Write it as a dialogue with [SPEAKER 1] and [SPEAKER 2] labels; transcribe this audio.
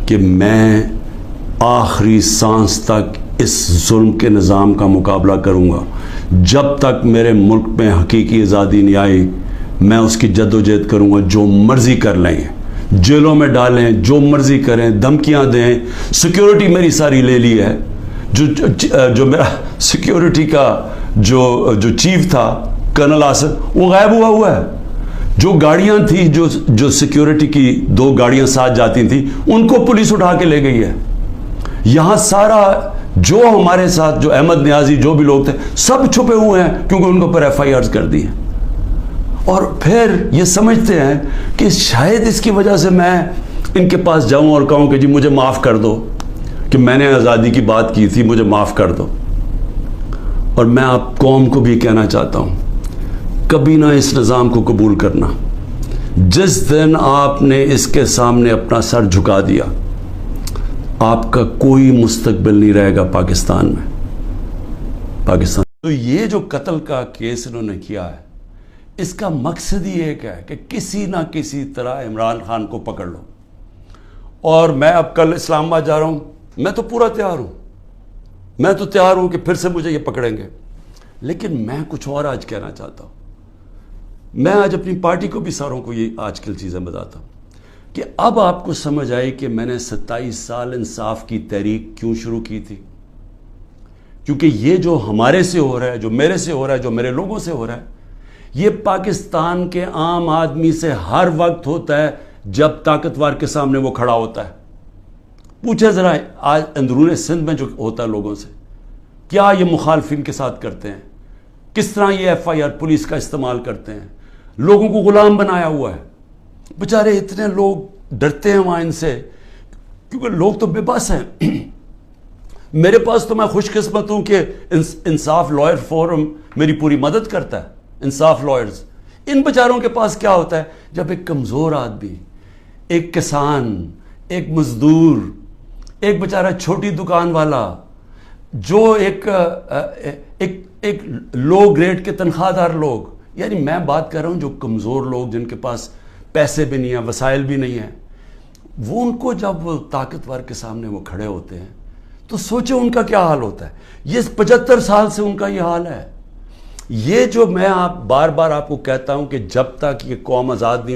[SPEAKER 1] کہ میں آخری سانس تک اس ظلم کے نظام کا مقابلہ کروں گا. جب تک میرے ملک میں حقیقی آزادی نہیں آئی میں اس کی جد و جہد کروں گا. جو مرضی کر لیں, جیلوں میں ڈالیں, جو مرضی کریں, دھمکیاں دیں. سیکیورٹی میری ساری لے لی ہے. جو میرا سیکیورٹی کا جو چیف تھا کرنل آصف, وہ غائب ہوا ہے. جو گاڑیاں تھیں, جو سیکیورٹی کی 2 گاڑیاں ساتھ جاتی تھیں, ان کو پولیس اٹھا کے لے گئی ہے. یہاں سارا جو ہمارے ساتھ جو احمد نیازی جو بھی لوگ تھے سب چھپے ہوئے ہیں کیونکہ ان کے اوپر ایف آئی آرز کر دی ہیں. اور پھر یہ سمجھتے ہیں کہ شاید اس کی وجہ سے میں ان کے پاس جاؤں اور کہوں کہ جی مجھے معاف کر دو کہ میں نے آزادی کی بات کی تھی, مجھے معاف کر دو. اور میں آپ قوم کو بھی کہنا چاہتا ہوں, کبھی نہ اس نظام کو قبول کرنا. جس دن آپ نے اس کے سامنے اپنا سر جھکا دیا آپ کا کوئی مستقبل نہیں رہے گا پاکستان میں. تو یہ جو قتل کا کیس انہوں نے کیا ہے اس کا مقصد ہی ایک ہے کہ کسی نہ کسی طرح عمران خان کو پکڑ لو. اور میں اب کل اسلام آباد جا رہا ہوں, میں تو پورا تیار ہوں, میں تو تیار ہوں کہ پھر سے مجھے یہ پکڑیں گے. لیکن میں کچھ اور آج کہنا چاہتا ہوں. میں آج اپنی پارٹی کو بھی ساروں کو یہ آج کل چیزیں بتاتا ہوں کہ اب آپ کو سمجھ آئی کہ میں نے 27 سال انصاف کی تحریک کیوں شروع کی تھی. کیونکہ یہ جو ہمارے سے ہو رہا ہے, جو میرے سے ہو رہا ہے, جو میرے لوگوں سے ہو رہا ہے, یہ پاکستان کے عام آدمی سے ہر وقت ہوتا ہے جب طاقتور کے سامنے وہ کھڑا ہوتا ہے. پوچھے ذرا آج اندرون سندھ میں جو ہوتا ہے لوگوں سے, کیا یہ مخالفین کے ساتھ کرتے ہیں, کس طرح یہ ایف آئی آر پولیس کا استعمال کرتے ہیں, لوگوں کو غلام بنایا ہوا ہے. بیچارے اتنے لوگ ڈرتے ہیں وہاں ان سے کیونکہ لوگ تو بے بس ہیں. میرے پاس تو میں خوش قسمت ہوں کہ انصاف لائر فورم میری پوری مدد کرتا ہے. انصاف لائرز, ان بیچاروں کے پاس کیا ہوتا ہے جب ایک کمزور آدمی, ایک کسان, ایک مزدور, ایک بیچارہ چھوٹی دکان والا, جو ایک لو گریڈ کے تنخواہ دار لوگ, یعنی میں بات کر رہا ہوں جو کمزور لوگ جن کے پاس پیسے بھی نہیں ہیں, وسائل بھی نہیں ہیں, وہ ان کو جب طاقتور کے سامنے وہ کھڑے ہوتے ہیں تو سوچو ان کا کیا حال ہوتا ہے. یہ 75 سال سے ان کا یہ حال ہے. یہ جو میں بار بار آپ کو کہتا ہوں کہ جب تک یہ قوم آزاد نہیں